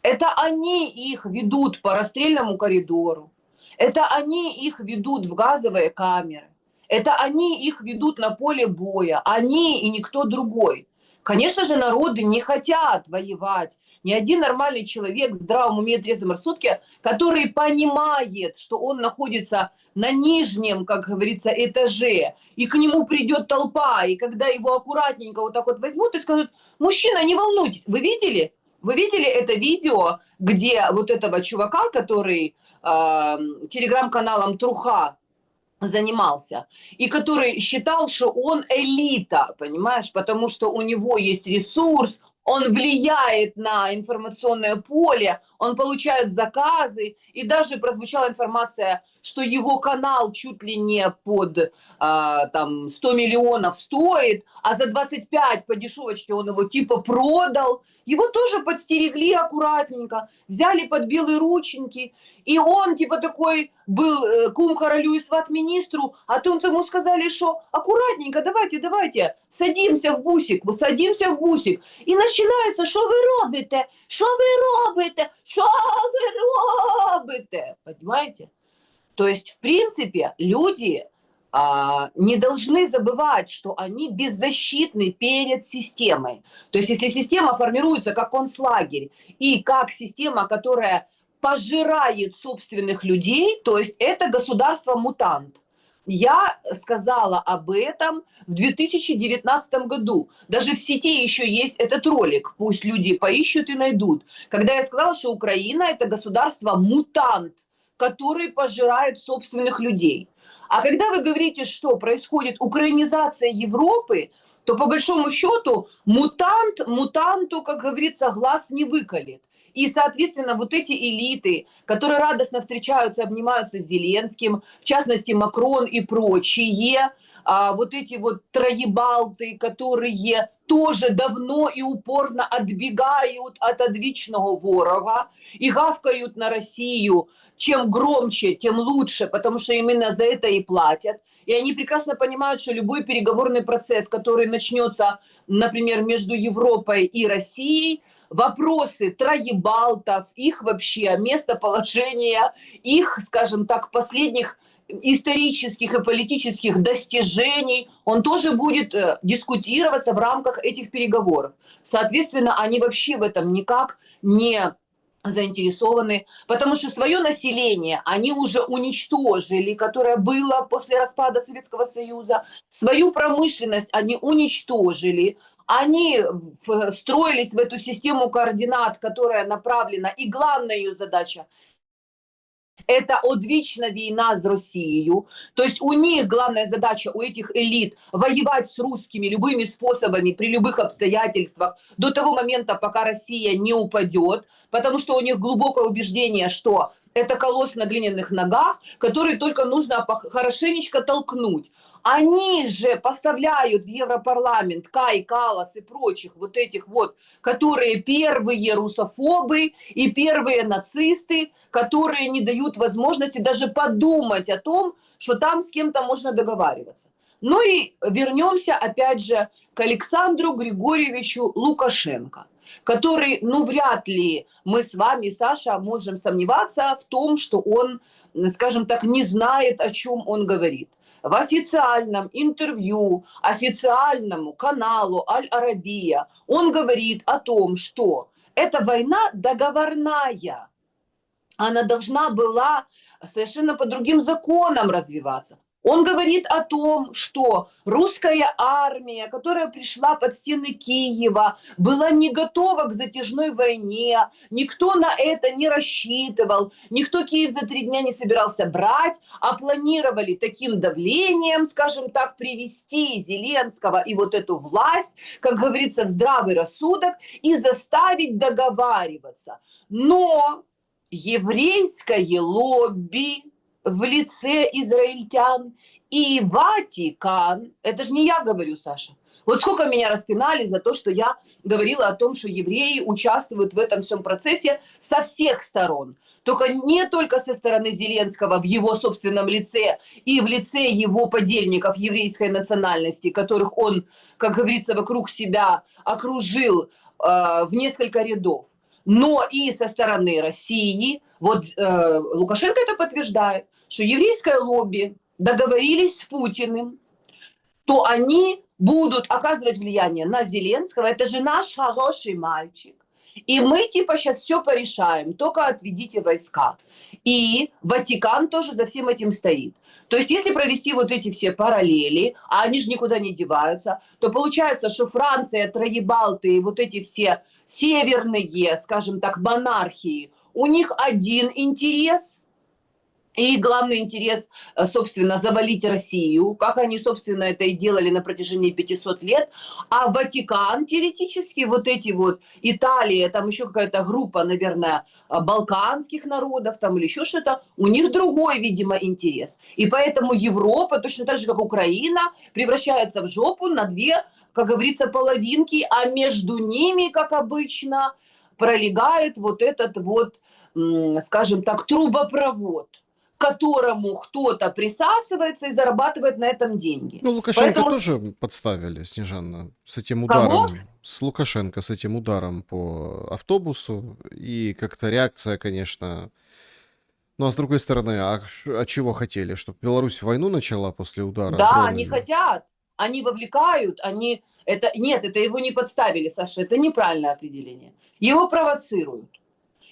Это они их ведут по расстрельному коридору. Это они их ведут в газовые камеры. Это они их ведут на поле боя. Они и никто другой. Конечно же, народы не хотят воевать. Ни один нормальный человек в здравом уме и трезвом рассудке, который понимает, что он находится на нижнем, как говорится, этаже, и к нему придет толпа, и когда его аккуратненько вот так вот возьмут и скажут, мужчина, не волнуйтесь, вы видели? Вы видели это видео, где вот этого чувака, который телеграм-каналом Труха занимался, и который считал, что он элита, понимаешь, потому что у него есть ресурс, он влияет на информационное поле, он получает заказы, и даже прозвучала информация, что его канал чуть ли не под там 100 миллионов стоит, а за 25 по дешевочке он его типа продал. Его тоже подстерегли аккуратненько, взяли под белые рученьки, и он типа такой был кум королю и сват министру, а тут ему сказали, что аккуратненько, давайте, садимся в бусик, и починається, що ви робите, що ви робите, що ви робите, понимаете? То есть, в принципе, люди не должны забывать, что они беззащитны перед системой. То есть, если система формируется как концлагерь и как система, которая пожирает собственных людей, то есть это государство-мутант. Я сказала об этом в 2019 году. Даже в сети еще есть этот ролик, пусть люди поищут и найдут. Когда я сказала, что Украина – это государство-мутант, который пожирает собственных людей. А когда вы говорите, что происходит украинизация Европы, то по большому счету мутант мутанту, как говорится, глаз не выколет. И, соответственно, вот эти элиты, которые радостно встречаются, обнимаются с Зеленским, в частности, Макрон и прочие, вот эти вот троебалты, которые тоже давно и упорно отбегают от одвічного ворога и гавкают на Россию, чем громче, тем лучше, потому что именно за это и платят. И они прекрасно понимают, что любой переговорный процесс, который начнется, например, между Европой и Россией, вопросы троебалтов, их вообще местоположения, их, скажем так, последних исторических и политических достижений, он тоже будет дискутироваться в рамках этих переговоров. Соответственно, они вообще в этом никак не заинтересованы, потому что свое население они уже уничтожили, которое было после распада Советского Союза, свою промышленность они уничтожили, они строились в эту систему координат, которая направлена, и главная ее задача – это одвічна війна с Россией. То есть у них главная задача, у этих элит, воевать с русскими любыми способами, при любых обстоятельствах, до того момента, пока Россия не упадет, потому что у них глубокое убеждение, что это колосс на глиняных ногах, который только нужно хорошенечко толкнуть. Они же поставляют в Европарламент Кай Каллас и прочих вот этих вот, которые первые русофобы и первые нацисты, которые не дают возможности даже подумать о том, что там с кем-то можно договариваться. Ну и вернемся опять же к Александру Григорьевичу Лукашенко, который, ну вряд ли мы с вами, Саша, можем сомневаться в том, что он, скажем так, не знает, о чем он говорит. В официальном интервью официальному каналу Аль-Арабия он говорит о том, что эта война договорная. Она должна была совершенно по другим законам развиваться. Он говорит о том, что русская армия, которая пришла под стены Киева, была не готова к затяжной войне, никто на это не рассчитывал, никто Киев за 3 дня не собирался брать, а планировали таким давлением, скажем так, привести Зеленского и вот эту власть, как говорится, в здравый рассудок и заставить договариваться. Но еврейское лобби в лице израильтян и Ватикан, это же не я говорю, Саша, вот сколько меня распинали за то, что я говорила о том, что евреи участвуют в этом всем процессе со всех сторон, только не только со стороны Зеленского в его собственном лице и в лице его подельников еврейской национальности, которых он, как говорится, вокруг себя окружил в несколько рядов, но и со стороны России. Вот Лукашенко это подтверждает, что еврейское лобби договорились с Путиным, то они будут оказывать влияние на Зеленского. Это же наш хороший мальчик. И мы типа сейчас все порешаем, только отведите войска. И Ватикан тоже за всем этим стоит. То есть если провести вот эти все параллели, а они же никуда не деваются, то получается, что Франция, троебалты и вот эти все северные, скажем так, монархии, у них один интерес – И главный интерес, собственно, завалить Россию, как они, собственно, это и делали на протяжении 500 лет. А Ватикан теоретически, вот эти вот, Италия, там еще какая-то группа, наверное, балканских народов там или еще что-то, у них другой, видимо, интерес. И поэтому Европа, точно так же, как Украина, превращается в жопу на две, как говорится, половинки, а между ними, как обычно, пролегает вот этот вот, скажем так, трубопровод, к которому кто-то присасывается и зарабатывает на этом деньги. Ну, Лукашенко Поэтому тоже подставили, Снежанна, с этим кого? ударом, с Лукашенко, с этим ударом по автобусу. И как-то реакция, конечно... Ну, а с другой стороны, а чего хотели? Чтобы Беларусь войну начала после удара Да, они дронами? хотят, они вовлекают, они... Это... Нет, это его не подставили, Саша, это неправильное определение. Его провоцируют.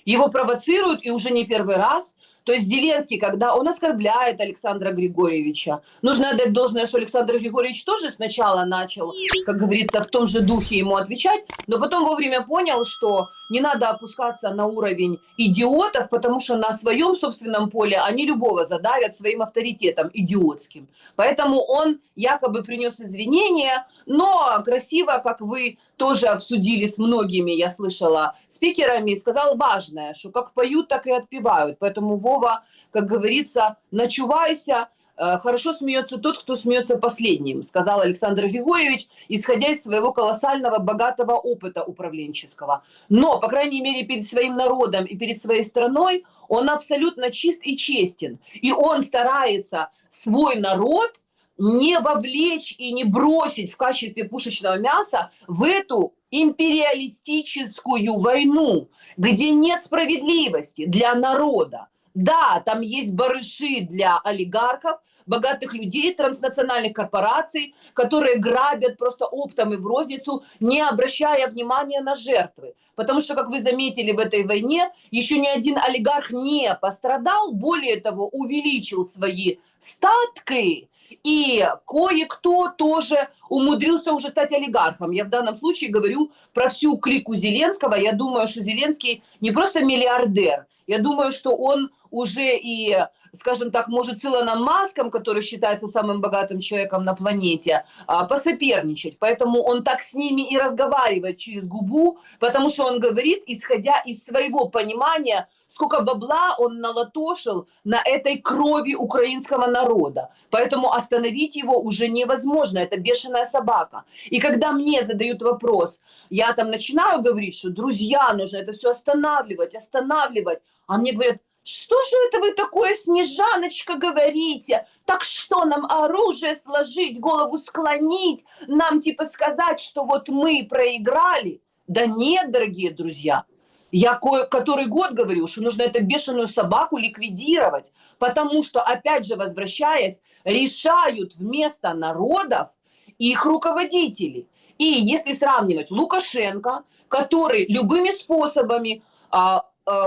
Его провоцируют, и уже не первый раз. То есть Зеленский, когда он оскорбляет Александра Григорьевича, нужно отдать должное, что Александр Григорьевич тоже сначала начал, как говорится, в том же духе ему отвечать, но потом вовремя понял, что не надо опускаться на уровень идиотов, потому что на своем собственном поле они любого задавят своим авторитетом идиотским. Поэтому он якобы принес извинения, но красиво, как вы тоже обсудили с многими, я слышала, спикерами, сказал важное, что как поют, так и отпевают. Поэтому, Вова, как говорится, начувайся, хорошо смеется тот, кто смеется последним, сказал Александр Григорьевич, исходя из своего колоссального, богатого опыта управленческого. Но, по крайней мере, перед своим народом и перед своей страной он абсолютно чист и честен. И он старается свой народ не вовлечь и не бросить в качестве пушечного мяса в эту империалистическую войну, где нет справедливости для народа. Да, там есть барыши для олигархов, богатых людей, транснациональных корпораций, которые грабят просто оптом и в розницу, не обращая внимания на жертвы. Потому что, как вы заметили, в этой войне еще ни один олигарх не пострадал, более того, увеличил свои статки, и кое-кто тоже умудрился уже стать олигархом. Я в данном случае говорю про всю клику Зеленского. Я думаю, что Зеленский не просто миллиардер. Я думаю, что он уже и, скажем так, может с Илоном Маском, который считается самым богатым человеком на планете, посоперничать. Поэтому он так с ними и разговаривает через губу, потому что он говорит, исходя из своего понимания, сколько бабла он налатошил на этой крови украинского народа. Поэтому остановить его уже невозможно. Это бешеная собака. И когда мне задают вопрос, я там начинаю говорить, что, друзья, нужно это все останавливать, останавливать. А мне говорят, что же это вы такое, Снежаночка, говорите? Так что нам оружие сложить, голову склонить, нам типа сказать, что вот мы проиграли? Да нет, дорогие друзья. Я который год говорю, что нужно эту бешеную собаку ликвидировать, потому что, опять же, возвращаясь, решают вместо народов их руководители. И если сравнивать Лукашенко, который любыми способами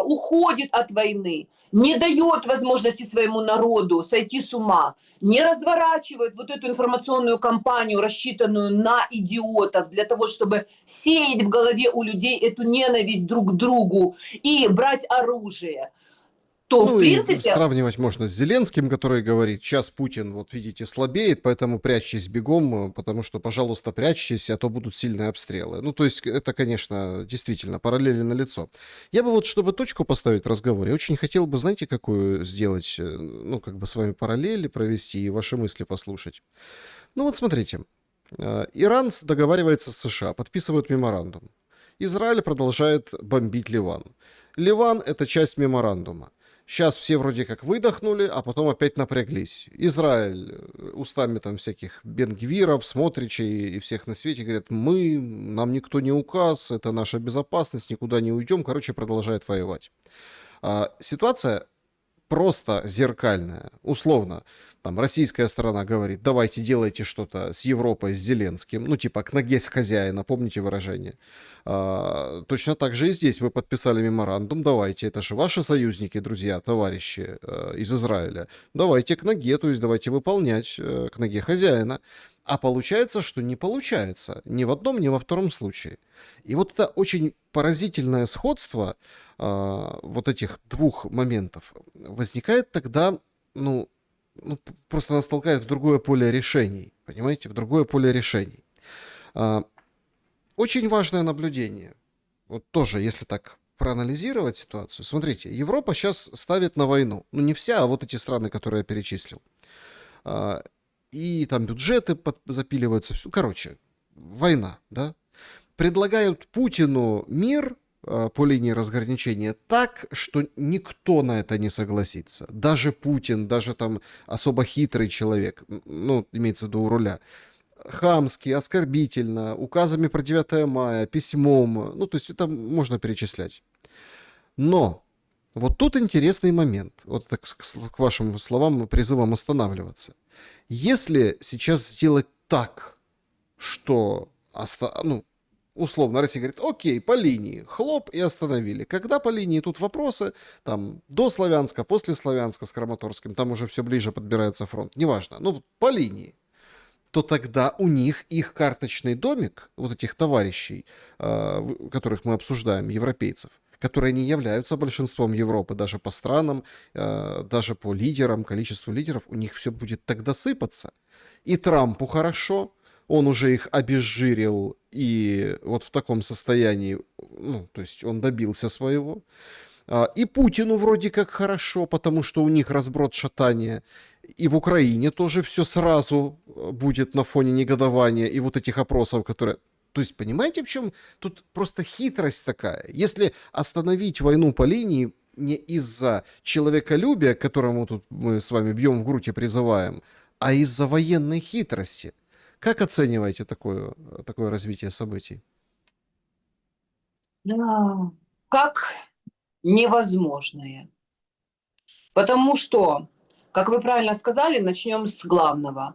уходит от войны, не дает возможности своему народу сойти с ума, не разворачивает вот эту информационную кампанию, рассчитанную на идиотов, для того, чтобы сеять в голове у людей эту ненависть друг к другу и брать оружие, то, в Ну и принципе, сравнивать можно с Зеленским, который говорит, сейчас Путин, вот видите, слабеет, поэтому прячьтесь бегом, потому что, пожалуйста, прячьтесь, а то будут сильные обстрелы. Ну, то есть это, конечно, действительно параллели налицо. Я бы вот, чтобы точку поставить в разговоре, очень хотел бы, знаете, какую сделать, ну, как бы с вами параллели провести и ваши мысли послушать. Ну вот смотрите, Иран договаривается с США, подписывают меморандум. Израиль продолжает бомбить Ливан. Ливан – это часть меморандума. Сейчас все вроде как выдохнули, а потом опять напряглись. Израиль устами там всяких Бен-Гвиров, Смотричей и всех на свете говорят, нам никто не указ, это наша безопасность, никуда не уйдем. Короче, продолжает воевать. Ситуация просто зеркальная. Условно, там российская сторона говорит, давайте делайте что-то с Европой, с Зеленским. Ну, типа, к ноге хозяина, помните выражение? Точно так же и здесь вы подписали меморандум, давайте, это же ваши союзники, друзья, товарищи из Израиля. Давайте к ноге, то есть давайте выполнять к ноге хозяина. А получается, что не получается ни в одном, ни во втором случае. И вот это очень поразительное сходство вот этих двух моментов возникает тогда ну, просто нас толкает в другое поле решений, понимаете, в другое поле решений. А, Очень важное наблюдение. Вот тоже, если так проанализировать ситуацию. Смотрите, Европа сейчас ставит на войну. Ну, не вся, а вот эти страны, которые я перечислил. А, И там бюджеты запиливаются. Короче, война, да? Предлагают Путину мир по линии разграничения так, что никто на это не согласится. Даже Путин, даже там особо хитрый человек, ну, имеется в виду у руля, хамски, оскорбительно, указами про 9 мая, письмом, ну, то есть это можно перечислять. Но вот тут интересный момент, вот так к вашим словам, призывам останавливаться. Если сейчас сделать так, что, ну, условно, Россия говорит, окей, по линии, хлоп, и остановили. Когда по линии тут вопросы, там, до Славянска, после Славянска с Краматорским, там уже все ближе подбирается фронт, неважно, ну, по линии, то тогда у них их карточный домик, вот этих товарищей, которых мы обсуждаем, европейцев, которые не являются большинством Европы, даже по странам, даже по лидерам, количеству лидеров, у них все будет тогда сыпаться. И Трампу хорошо, он уже их обезжирил, и вот в таком состоянии, ну, то есть он добился своего. И Путину вроде как хорошо, потому что у них разброд шатания. И в Украине тоже все сразу будет на фоне негодования и вот этих опросов, которые... То есть, понимаете, в чем тут просто хитрость такая? Если остановить войну по линии не из-за человеколюбия, к которому тут мы с вами бьем в грудь и призываем, а из-за военной хитрости. Как оцениваете такое развитие событий? Да. Как невозможное. Потому что, как вы правильно сказали, начнем с главного.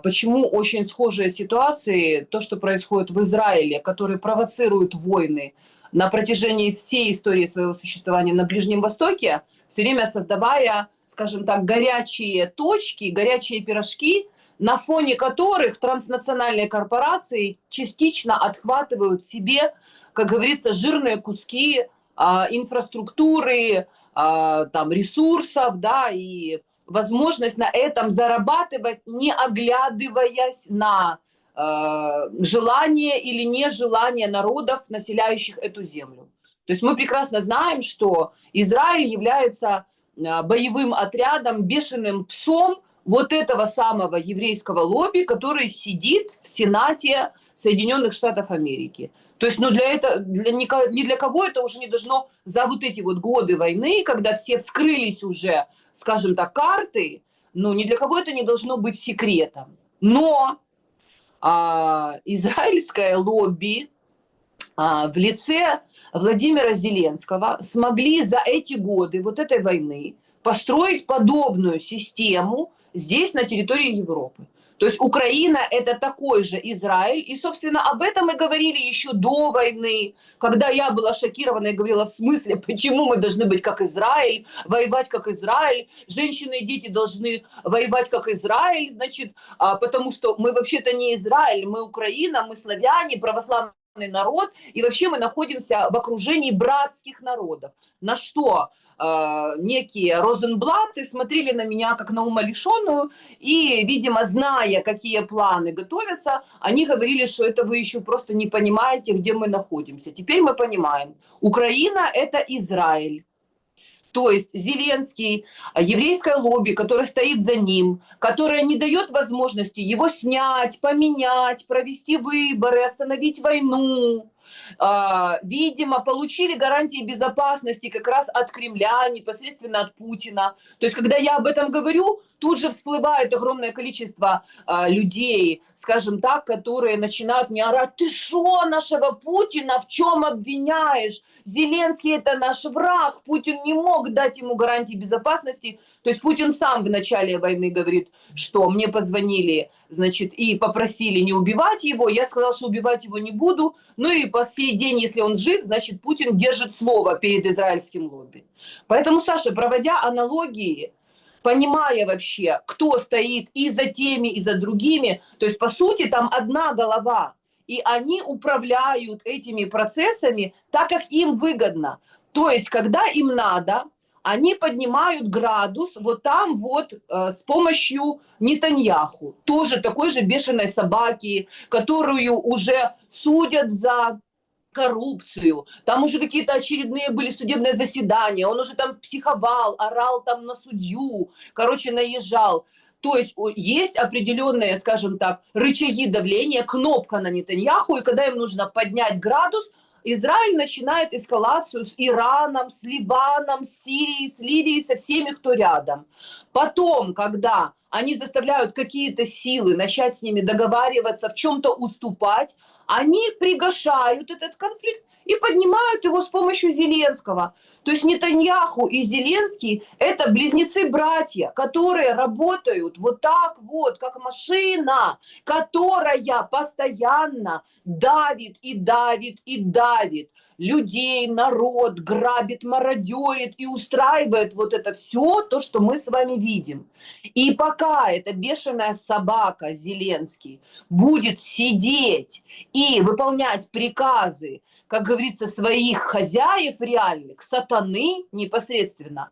Почему очень схожие ситуации, то, что происходит в Израиле, который провоцирует войны на протяжении всей истории своего существования на Ближнем Востоке, все время создавая, скажем так, горячие точки, горячие пирожки, на фоне которых транснациональные корпорации частично отхватывают себе, как говорится, жирные куски инфраструктуры, там, ресурсов, да, и возможность на этом зарабатывать, не оглядываясь на желание или нежелание народов, населяющих эту землю. То есть мы прекрасно знаем, что Израиль является боевым отрядом, бешеным псом вот этого самого еврейского лобби, который сидит в Сенате Соединенных Штатов Америки. То есть, ну, ни для кого это уже не должно за вот эти вот годы войны, когда все вскрылись уже, скажем так, карты, ну, ни для кого это не должно быть секретом. Но израильское лобби в лице Владимира Зеленского смогли за эти годы вот этой войны построить подобную систему здесь, на территории Европы. То есть Украина – это такой же Израиль. И, собственно, об этом мы говорили еще до войны, когда я была шокирована и говорила, в смысле, почему мы должны быть как Израиль, воевать как Израиль, женщины и дети должны воевать как Израиль, значит, потому что мы вообще-то не Израиль, мы Украина, мы славяне, православные народ, и вообще мы находимся в окружении братских народов. На что некие Розенблаты смотрели на меня как на умалишенную, и, видимо, зная, какие планы готовятся, они говорили, что это вы еще просто не понимаете, где мы находимся. Теперь мы понимаем. Украина – это Израиль. То есть Зеленский, еврейское лобби, которое стоит за ним, которое не дает возможности его снять, поменять, провести выборы, остановить войну, видимо, получили гарантии безопасности как раз от Кремля, непосредственно от Путина. То есть, когда я об этом говорю, тут же всплывает огромное количество людей, скажем так, которые начинают мне орать: ты шо нашего Путина в чем обвиняешь? Зеленский – это наш враг, Путин не мог дать ему гарантии безопасности. То есть Путин сам в начале войны говорит, что мне позвонили, значит, и попросили не убивать его. Я сказала, что убивать его не буду. Ну и по сей день, если он жив, значит, Путин держит слово перед израильским лобби. Поэтому, Саша, проводя аналогии, понимая вообще, кто стоит и за теми, и за другими, то есть, по сути, там одна голова, и они управляют этими процессами так, как им выгодно. То есть, когда им надо, они поднимают градус вот там вот с помощью Нетаньяху, тоже такой же бешеной собаки, которую уже судят за коррупцию, там уже какие-то очередные были судебные заседания, он уже там психовал, орал там на судью, короче, наезжал. То есть есть определенные, скажем так, рычаги давления, кнопка на Нетаньяху, и когда им нужно поднять градус, Израиль начинает эскалацию с Ираном, с Ливаном, с Сирией, с Ливией, со всеми, кто рядом. Потом, когда они заставляют какие-то силы начать с ними договариваться, в чем-то уступать, они пригашают этот конфликт и поднимают его с помощью Зеленского. То есть Нетаньяху и Зеленский – это близнецы-братья, которые работают вот так вот, как машина, которая постоянно давит и давит и давит людей, народ, грабит, мародерит и устраивает вот это все, то, что мы с вами видим. И пока эта бешеная собака Зеленский будет сидеть и выполнять приказы, как говорится, своих хозяев реальных, сатаны непосредственно,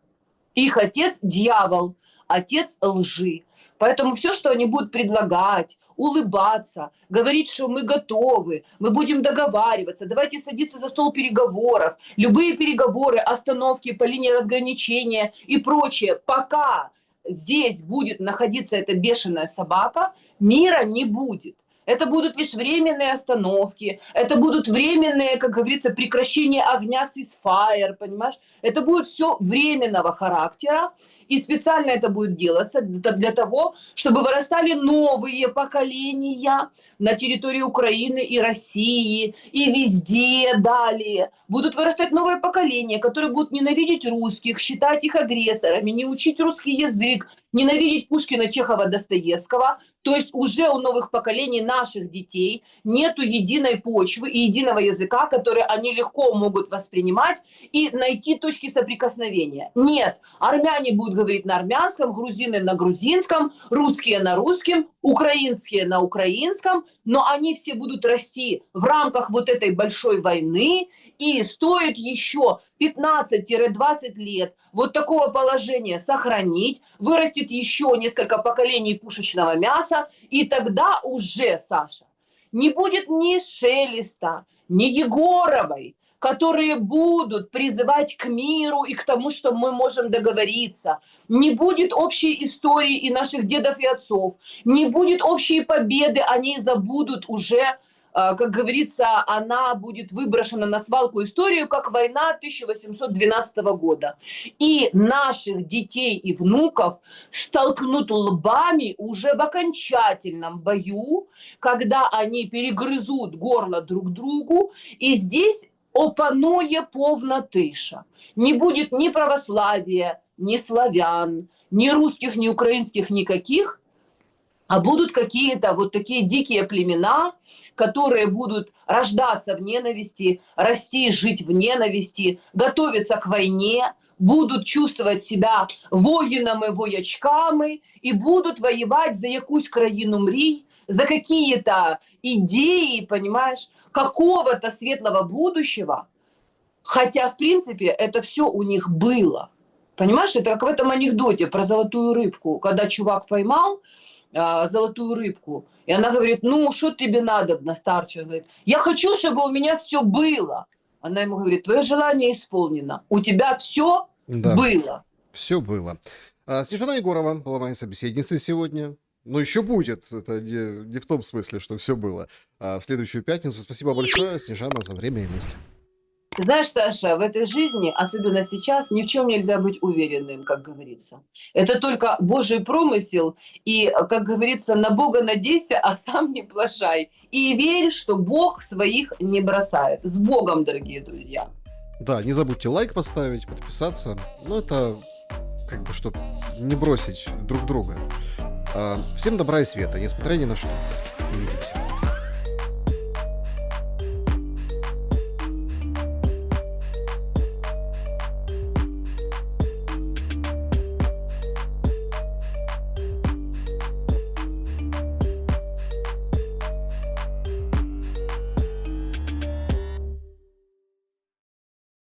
их отец – дьявол, отец лжи. Поэтому все, что они будут предлагать, улыбаться, говорить, что мы готовы, мы будем договариваться, давайте садиться за стол переговоров, любые переговоры, остановки по линии разграничения и прочее, пока здесь будет находиться эта бешеная собака, мира не будет. Это будут лишь временные остановки, это будут временные, как говорится, прекращения огня ceasefire, понимаешь? Это будет все временного характера, и специально это будет делаться для того, чтобы вырастали новые поколения на территории Украины и России, и везде далее. Будут вырастать новые поколения, которые будут ненавидеть русских, считать их агрессорами, не учить русский язык, ненавидеть Пушкина, Чехова, Достоевского. То есть уже у новых поколений наших детей нету единой почвы и единого языка, который они легко могут воспринимать и найти точки соприкосновения. Нет, армяне будут говорить на армянском, грузины на грузинском, русские на русском, украинские на украинском, но они все будут расти в рамках вот этой большой войны, и стоит еще 15-20 лет вот такого положения сохранить, вырастет еще несколько поколений пушечного мяса, и тогда уже, Саша, не будет ни Шелеста, ни Егоровой, которые будут призывать к миру и к тому, что мы можем договориться. Не будет общей истории и наших дедов и отцов, не будет общей победы, они забудут уже, как говорится, она будет выброшена на свалку историю, как война 1812 года. И наших детей и внуков столкнут лбами уже в окончательном бою, когда они перегрызут горло друг другу, и здесь опанує повна тиша. Не будет ни православия, ни славян, ни русских, ни украинских, никаких, а будут какие-то вот такие дикие племена, которые будут рождаться в ненависти, расти, жить в ненависти, готовиться к войне, будут чувствовать себя воїнами, воячками и будут воевать за якусь країну мрій, за какие-то идеи, понимаешь, какого-то светлого будущего, хотя, в принципе, это все у них было. Понимаешь, это как в этом анекдоте про золотую рыбку, когда чувак поймал золотую рыбку, и она говорит, ну, что тебе надо, старче? Говорит, я хочу, чтобы у меня все было. Она ему говорит, твое желание исполнено, у тебя все было. Все было. Снежана Егорова была моей собеседницей сегодня. Но еще будет. Это не в том смысле, что все было. В следующую пятницу. Спасибо большое, Снежана, за время и мысли. Знаешь, Саша, в этой жизни, особенно сейчас, ни в чем нельзя быть уверенным, как говорится. Это только Божий промысел, и, как говорится, на Бога надейся, а сам не плашай. И верь, что Бог своих не бросает. С Богом, дорогие друзья. Да, не забудьте лайк поставить, подписаться. Ну, это как бы, чтобы не бросить друг друга. Всем добра и света, несмотря ни на что. Увидимся.